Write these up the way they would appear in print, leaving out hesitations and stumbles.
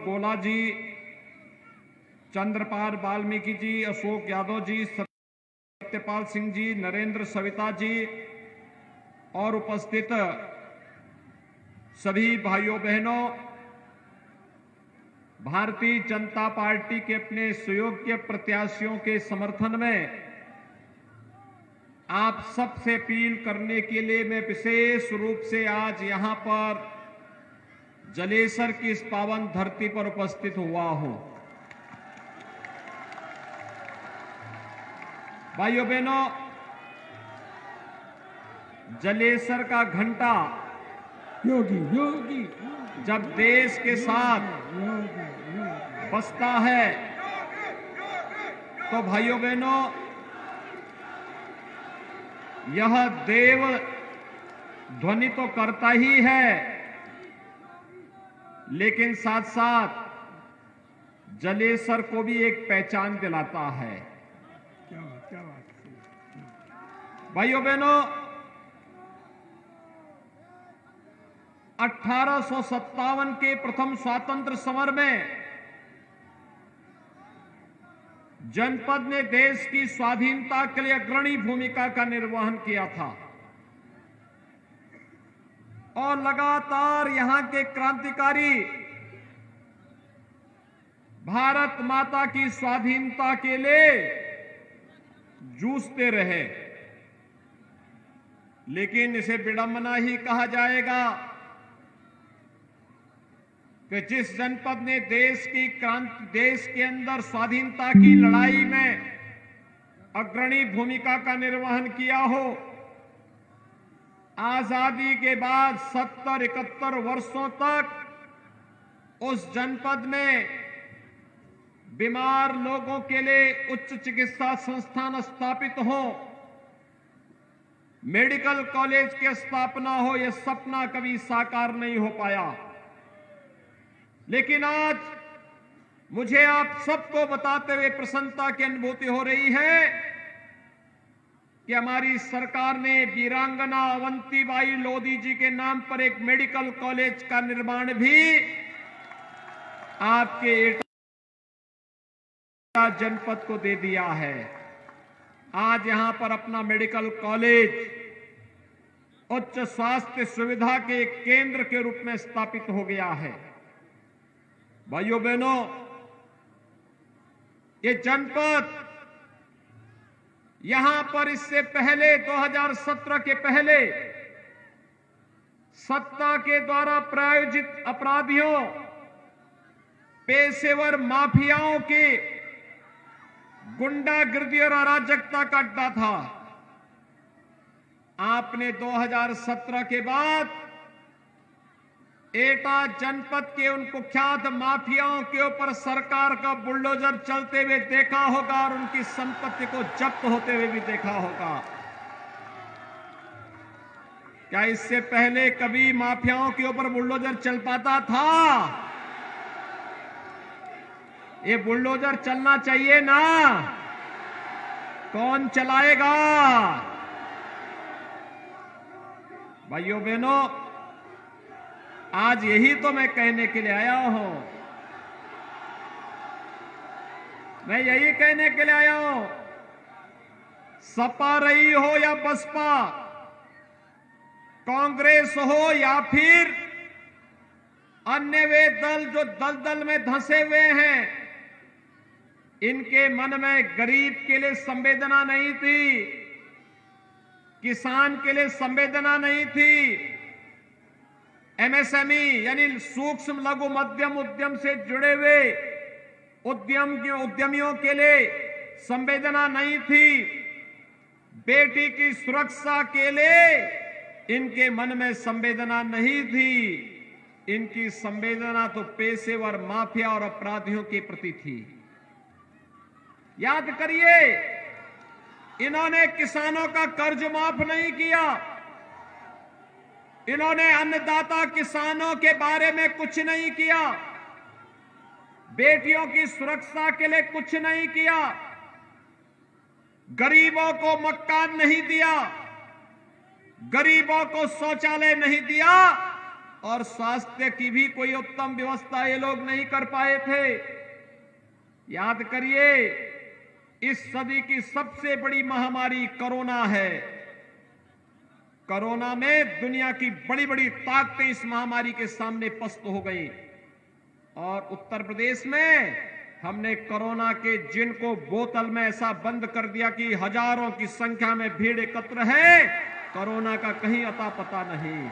Cola जी, चंद्रपाल वाल्मीकि जी, अशोक यादव जी, सत्यपाल सिंह जी, नरेंद्र सविता जी और उपस्थित सभी भाइयों बहनों, भारतीय जनता पार्टी के अपने सुयोग्य प्रत्याशियों के समर्थन में आप सबसे अपील करने के लिए मैं विशेष रूप से आज यहां पर जलेसर की इस पावन धरती पर उपस्थित हुआ हूं। भाइयों बहनों, जलेसर का घंटा योगी जब देश के साथ बजता है तो भाइयों बहनों, यह देव ध्वनि तो करता ही है, लेकिन साथ साथ जलेसर को भी एक पहचान दिलाता है। क्या बात भाइयों बहनों, 1857 के प्रथम स्वातंत्र समर में जनपद ने देश की स्वाधीनता के लिए अग्रणी भूमिका का निर्वहन किया था और लगातार यहां के क्रांतिकारी भारत माता की स्वाधीनता के लिए जूझते रहे। लेकिन इसे विडंबना ही कहा जाएगा कि जिस जनपद ने देश के अंदर स्वाधीनता की लड़ाई में अग्रणी भूमिका का निर्वहन किया हो, आजादी के बाद 70-71 वर्षों तक उस जनपद में बीमार लोगों के लिए उच्च चिकित्सा संस्थान स्थापित हो, मेडिकल कॉलेज की स्थापना हो, यह सपना कभी साकार नहीं हो पाया। लेकिन आज मुझे आप सबको बताते हुए प्रसन्नता की अनुभूति हो रही है कि हमारी सरकार ने वीरांगना अवंतीबाई लोधी जी के नाम पर एक मेडिकल कॉलेज का निर्माण भी आपके एटा जनपद को दे दिया है। आज यहां पर अपना मेडिकल कॉलेज उच्च स्वास्थ्य सुविधा के केंद्र के रूप में स्थापित हो गया है। भाइयों बहनों, ये जनपद यहां पर इससे पहले 2017 के पहले सत्ता के द्वारा प्रायोजित अपराधियों, पेशेवर माफियाओं के गुंडागिर्दी और अराजकता का अड्डा था। आपने 2017 के बाद एटा जनपद के उन कुख्यात माफियाओं के ऊपर सरकार का बुलडोजर चलते हुए देखा होगा और उनकी संपत्ति को जब्त होते हुए भी देखा होगा। क्या इससे पहले कभी माफियाओं के ऊपर बुलडोजर चल पाता था? ये बुलडोजर चलना चाहिए ना? कौन चलाएगा? भाइयों बहनों, आज यही तो मैं कहने के लिए आया हूं। मैं यही कहने के लिए आया हूं, सपा रही हो या बसपा, कांग्रेस हो या फिर अन्य वे दल जो दलदल में धंसे हुए हैं, इनके मन में गरीब के लिए संवेदना नहीं थी, किसान के लिए संवेदना नहीं थी, एमएसएमई यानी सूक्ष्म लघु मध्यम उद्यम से जुड़े हुए उद्यमियों के लिए संवेदना नहीं थी, बेटी की सुरक्षा के लिए इनके मन में संवेदना नहीं थी। इनकी संवेदना तो पेशेवर माफिया और अपराधियों के प्रति थी। याद करिए, इन्होंने किसानों का कर्ज माफ नहीं किया, इन्होंने अन्नदाता किसानों के बारे में कुछ नहीं किया, बेटियों की सुरक्षा के लिए कुछ नहीं किया, गरीबों को मकान नहीं दिया, गरीबों को शौचालय नहीं दिया, और स्वास्थ्य की भी कोई उत्तम व्यवस्था ये लोग नहीं कर पाए थे। याद करिए, इस सदी की सबसे बड़ी महामारी कोरोना है। कोरोना में दुनिया की बड़ी बड़ी ताकतें इस महामारी के सामने पस्त हो गई और उत्तर प्रदेश में हमने कोरोना के जिन को बोतल में ऐसा बंद कर दिया कि हजारों की संख्या में भीड़ एकत्र है, कोरोना का कहीं अता पता नहीं।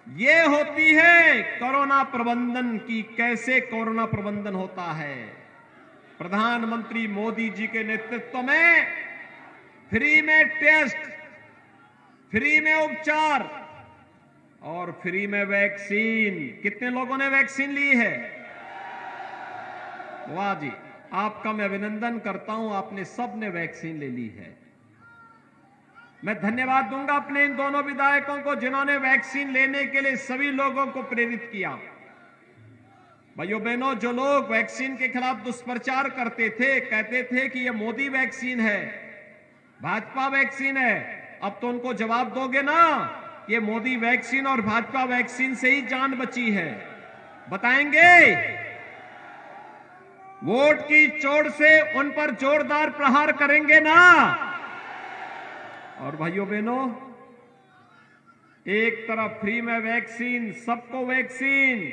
ये होती है कोरोना प्रबंधन की, कैसे कोरोना प्रबंधन होता है। प्रधानमंत्री मोदी जी के नेतृत्व में फ्री में टेस्ट, फ्री में उपचार और फ्री में वैक्सीन। कितने लोगों ने वैक्सीन ली है? वाह जी, आपका मैं अभिनंदन करता हूं, आपने सबने वैक्सीन ले ली है। मैं धन्यवाद दूंगा अपने इन दोनों विधायकों को जिन्होंने वैक्सीन लेने के लिए सभी लोगों को प्रेरित किया। भाइयों बहनों, जो लोग वैक्सीन के खिलाफ दुष्प्रचार करते थे, कहते थे कि यह मोदी वैक्सीन है, भाजपा वैक्सीन है, अब तो उनको जवाब दोगे ना, ये मोदी वैक्सीन और भाजपा वैक्सीन से ही जान बची है। बताएंगे? वोट की चोट से उन पर जोरदार प्रहार करेंगे ना? और भाइयों बहनों, एक तरफ फ्री में वैक्सीन, सबको वैक्सीन,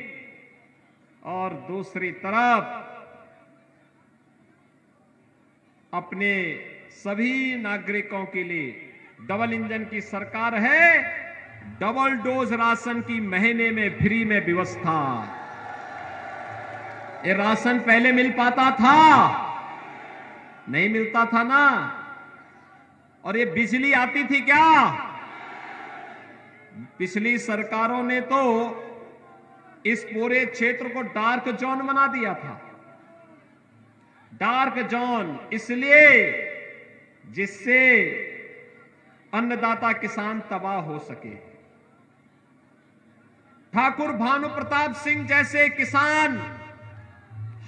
और दूसरी तरफ अपने सभी नागरिकों के लिए डबल इंजन की सरकार है। डबल डोज राशन की महीने में फ्री में व्यवस्था। ये राशन पहले मिल पाता था? नहीं मिलता था ना। और ये बिजली आती थी क्या? पिछली सरकारों ने तो इस पूरे क्षेत्र को डार्क जोन बना दिया था। डार्क जोन इसलिए जिससे अन्नदाता किसान तबाह हो सके। ठाकुर भानु प्रताप सिंह जैसे किसान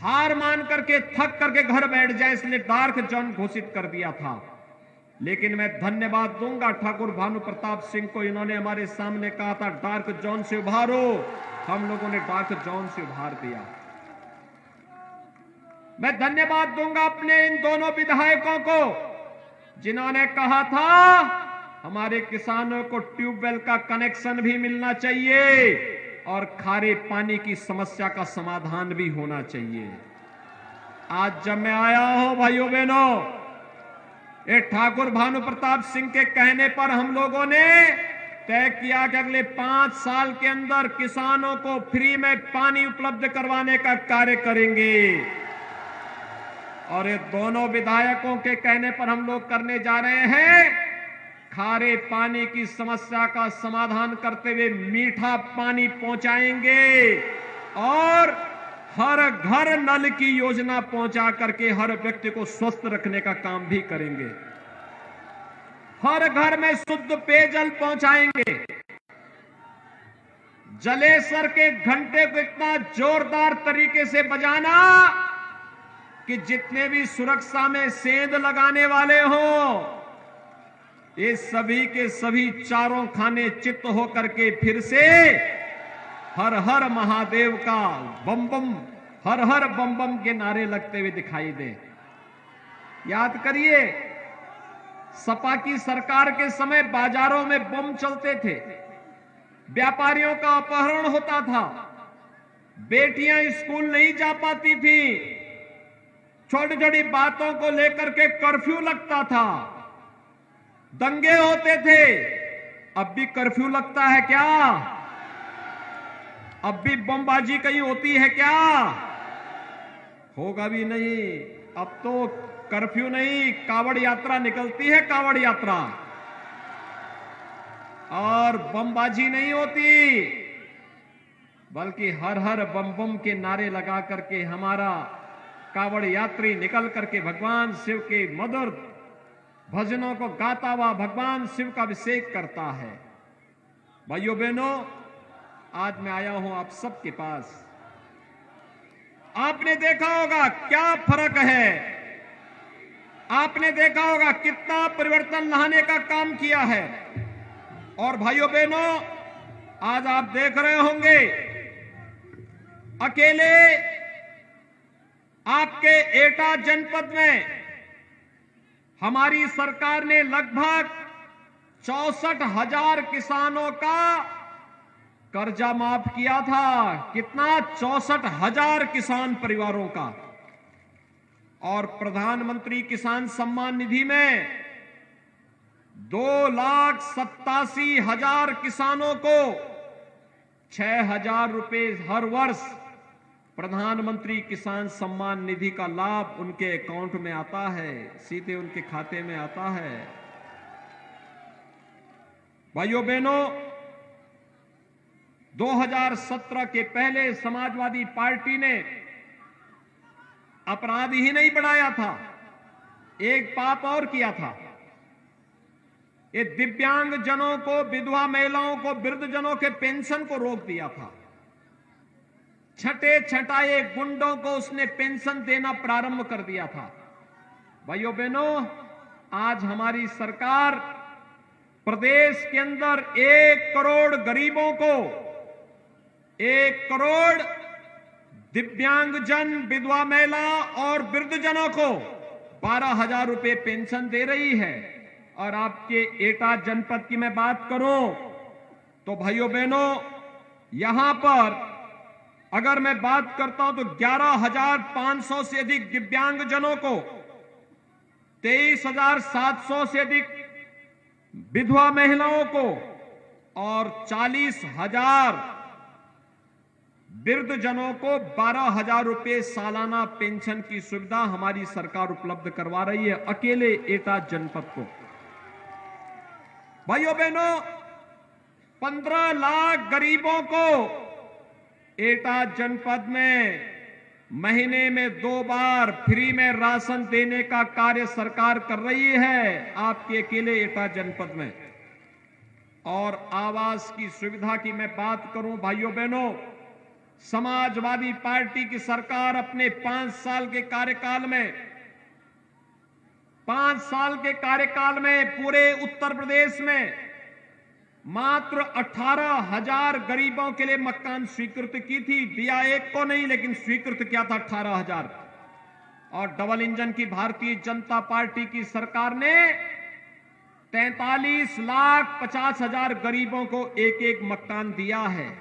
हार मान करके, थक करके घर बैठ जाए, इसलिए डार्क जोन घोषित कर दिया था। लेकिन मैं धन्यवाद दूंगा ठाकुर भानु प्रताप सिंह को, इन्होंने हमारे सामने कहा था डार्क जोन से उभारो, हम लोगों ने डार्क जोन से उभार दिया। मैं धन्यवाद दूंगा अपने इन दोनों विधायकों को जिन्होंने कहा था हमारे किसानों को ट्यूबवेल का कनेक्शन भी मिलना चाहिए और खारे पानी की समस्या का समाधान भी होना चाहिए। आज जब मैं आया हूं भाइयों बहनों, ये ठाकुर भानु प्रताप सिंह के कहने पर हम लोगों ने तय किया कि अगले 5 साल के अंदर किसानों को फ्री में पानी उपलब्ध करवाने का कार्य करेंगे। और ये दोनों विधायकों के कहने पर हम लोग करने जा रहे हैं, खारे पानी की समस्या का समाधान करते हुए मीठा पानी पहुंचाएंगे और हर घर नल की योजना पहुंचा करके हर व्यक्ति को स्वस्थ रखने का काम भी करेंगे। हर घर में शुद्ध पेयजल पहुंचाएंगे। जलेसर के घंटे को इतना जोरदार तरीके से बजाना कि जितने भी सुरक्षा में सेंध लगाने वाले हो, ये सभी के सभी चारों खाने चित्त होकर के फिर से हर हर महादेव का बम बम, हर हर बम बम के नारे लगते हुए दिखाई दे। याद करिए, सपा की सरकार के समय बाजारों में बम चलते थे, व्यापारियों का अपहरण होता था, बेटियां स्कूल नहीं जा पाती थी, छोटी छोटी बातों को लेकर के कर्फ्यू लगता था, दंगे होते थे। अब भी कर्फ्यू लगता है क्या? अब भी बमबाजी कहीं होती है क्या? होगा भी नहीं। अब तो कर्फ्यू नहीं, कावड़ यात्रा निकलती है, कावड़ यात्रा, और बमबाजी नहीं होती, बल्कि हर हर बम बम के नारे लगा करके हमारा कावड़ यात्री निकल करके भगवान शिव के मधुर भजनों को गाता हुआ भगवान शिव का अभिषेक करता है। भाइयों बहनों, आज मैं आया हूं आप सबके पास। आपने देखा होगा क्या फर्क है, आपने देखा होगा कितना परिवर्तन लाने का काम किया है। और भाइयों बहनों, आज आप देख रहे होंगे अकेले आपके एटा जनपद में हमारी सरकार ने लगभग 64,000 किसानों का कर्जा माफ किया था। कितना? 64,000 किसान परिवारों का। और प्रधानमंत्री किसान सम्मान निधि में 2,87,000 किसानों को 6,000 रुपए हर वर्ष प्रधानमंत्री किसान सम्मान निधि का लाभ उनके अकाउंट में आता है, सीधे उनके खाते में आता है। भाइयों बहनों, 2017 के पहले समाजवादी पार्टी ने अपराध ही नहीं बढ़ाया था, एक पाप और किया था। ये दिव्यांग जनों को, विधवा महिलाओं को, वृद्धजनों के पेंशन को रोक दिया था। छठे छटाए गुंडों को उसने पेंशन देना प्रारंभ कर दिया था। भाइयों बहनों, आज हमारी सरकार प्रदेश के अंदर 1 करोड़ गरीबों को, 1 करोड़ दिव्यांगजन, विधवा महिला और वृद्धजनों को 12,000 रुपए पेंशन दे रही है। और आपके एटा जनपद की मैं बात करूं तो भाइयों बहनों, यहां पर अगर मैं बात करता हूं तो 11,500 से अधिक दिव्यांगजनों को, 23,700 से अधिक विधवा महिलाओं को और 40,000 वृद्धजनों को 12,000 रुपए सालाना पेंशन की सुविधा हमारी सरकार उपलब्ध करवा रही है, अकेले एटा जनपद को। भाइयों बहनों, 15 लाख गरीबों को एटा जनपद में महीने में 2 बार फ्री में राशन देने का कार्य सरकार कर रही है, आपके अकेले एटा जनपद में। और आवास की सुविधा की मैं बात करूं भाइयों बहनों, समाजवादी पार्टी की सरकार अपने 5 साल के कार्यकाल में, 5 साल के कार्यकाल में पूरे उत्तर प्रदेश में मात्र 18,000 गरीबों के लिए मकान स्वीकृत की थी। दिया एक को नहीं, लेकिन स्वीकृत किया था 18,000। और डबल इंजन की भारतीय जनता पार्टी की सरकार ने 43,50,000 गरीबों को एक एक मकान दिया है।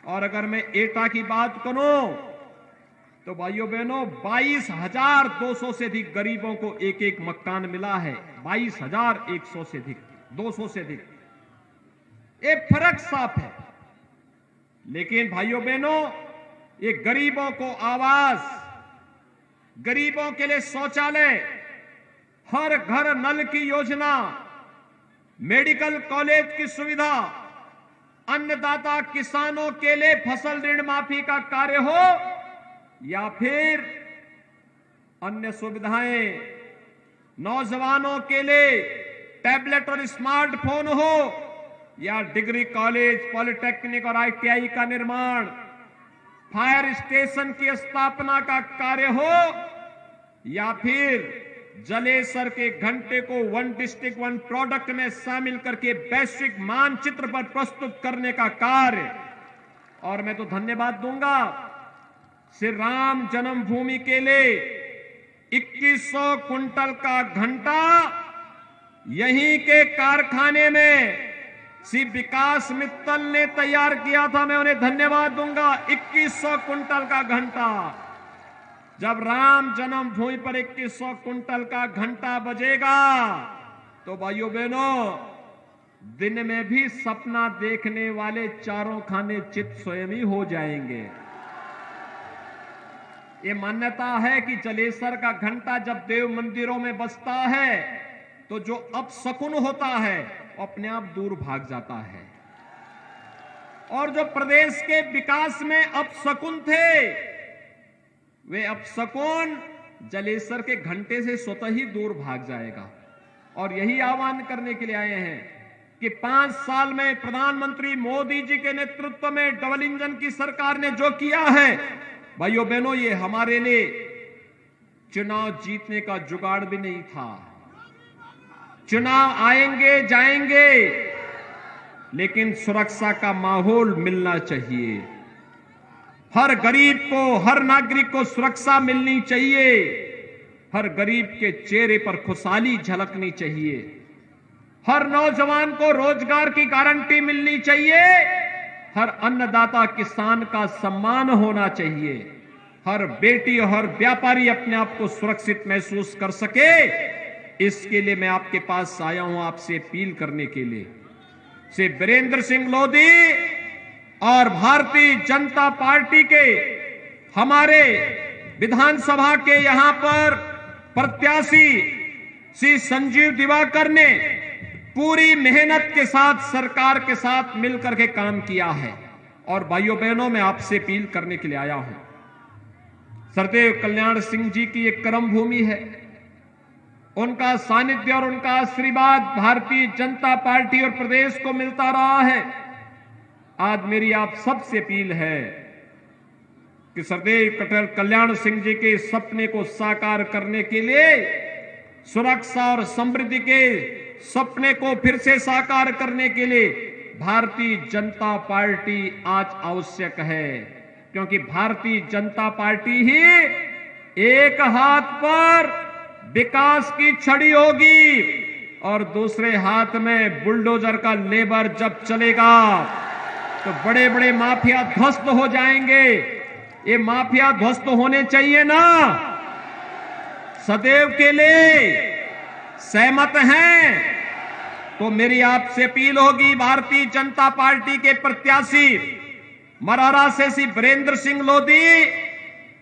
और अगर मैं एटा की बात करूं तो भाइयों बहनों, 22,200 से अधिक गरीबों को एक एक मकान मिला है। 22,100 से अधिक, 200 से अधिक। एक फर्क साफ है। लेकिन भाइयों बहनों, ये गरीबों को आवास, गरीबों के लिए शौचालय, हर घर नल की योजना, मेडिकल कॉलेज की सुविधा, अन्नदाता किसानों के लिए फसल ऋण माफी का कार्य हो या फिर अन्य सुविधाएं, नौजवानों के लिए टैबलेट और स्मार्टफोन हो, या डिग्री कॉलेज, पॉलिटेक्निक और ITI का निर्माण, फायर स्टेशन की स्थापना का कार्य हो, या फिर जलेसर के घंटे को 1 डिस्ट्रिक्ट 1 प्रोडक्ट में शामिल करके वैश्विक मानचित्र पर प्रस्तुत करने का कार्य। और मैं तो धन्यवाद दूंगा श्री राम जन्मभूमि के लिए 2100 कुंटल का घंटा यहीं के कारखाने में श्री विकास मित्तल ने तैयार किया था। मैं उन्हें धन्यवाद दूंगा। 2100 कुंटल का घंटा, जब राम जन्मभूमि पर 2100 कुंटल का घंटा बजेगा तो भाइयों बहनों, दिन में भी सपना देखने वाले चारों खाने चित स्वयं ही हो जाएंगे। ये मान्यता है कि जलेसर का घंटा जब देव मंदिरों में बजता है तो जो अपशकुन होता है वो अपने आप दूर भाग जाता है। और जो प्रदेश के विकास में अपशकुन थे, वे अपशकुन जलेसर के घंटे से स्वतः ही दूर भाग जाएगा। और यही आह्वान करने के लिए आए हैं कि 5 साल में प्रधानमंत्री मोदी जी के नेतृत्व में डबल इंजन की सरकार ने जो किया है, भाइयों बहनों, ये हमारे लिए चुनाव जीतने का जुगाड़ भी नहीं था। चुनाव आएंगे जाएंगे, लेकिन सुरक्षा का माहौल मिलना चाहिए। हर गरीब को, हर नागरिक को सुरक्षा मिलनी चाहिए। हर गरीब के चेहरे पर खुशहाली झलकनी चाहिए। हर नौजवान को रोजगार की गारंटी मिलनी चाहिए। हर अन्नदाता किसान का सम्मान होना चाहिए। हर बेटी और हर व्यापारी अपने आप को सुरक्षित महसूस कर सके, इसके लिए मैं आपके पास आया हूं, आपसे अपील करने के लिए। श्री वीरेंद्र सिंह लोधी और भारतीय जनता पार्टी के हमारे विधानसभा के यहां पर प्रत्याशी श्री संजीव दिवाकर ने पूरी मेहनत के साथ सरकार के साथ मिलकर के काम किया है। और भाइयों बहनों, मैं आपसे अपील करने के लिए आया हूं। सरदेव कल्याण सिंह जी की एक कर्म भूमि है। उनका सानिध्य और उनका आशीर्वाद भारतीय जनता पार्टी और प्रदेश को मिलता रहा है। आज मेरी आप सबसे अपील है कि सरदेव कल्याण सिंह जी के सपने को साकार करने के लिए, सुरक्षा और समृद्धि के सपने को फिर से साकार करने के लिए भारतीय जनता पार्टी आज आवश्यक है। क्योंकि भारतीय जनता पार्टी ही एक हाथ पर विकास की छड़ी होगी और दूसरे हाथ में बुलडोजर का लेबर जब चलेगा तो बड़े बड़े माफिया ध्वस्त हो जाएंगे। ये माफिया ध्वस्त होने चाहिए ना, सदैव के लिए सहमत हैं? तो मेरी आपसे अपील होगी, भारतीय जनता पार्टी के प्रत्याशी मरारा से श्री वीरेंद्र सिंह लोधी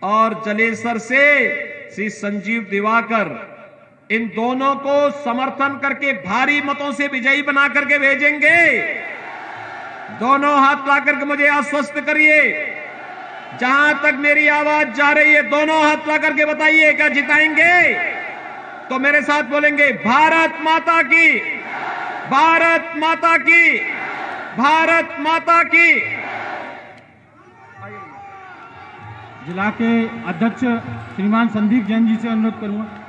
और जलेसर से श्री संजीव दिवाकर, इन दोनों को समर्थन करके भारी मतों से विजयी बना करके भेजेंगे। दोनों हाथ ला करके मुझे आश्वस्त करिए। जहां तक मेरी आवाज जा रही है, दोनों हाथ ला करके बताइए, क्या जिताएंगे? तो मेरे साथ बोलेंगे, भारत माता की, भारत माता की, भारत माता की। जिला के अध्यक्ष श्रीमान संदीप जैन जी से अनुरोध करूंगा।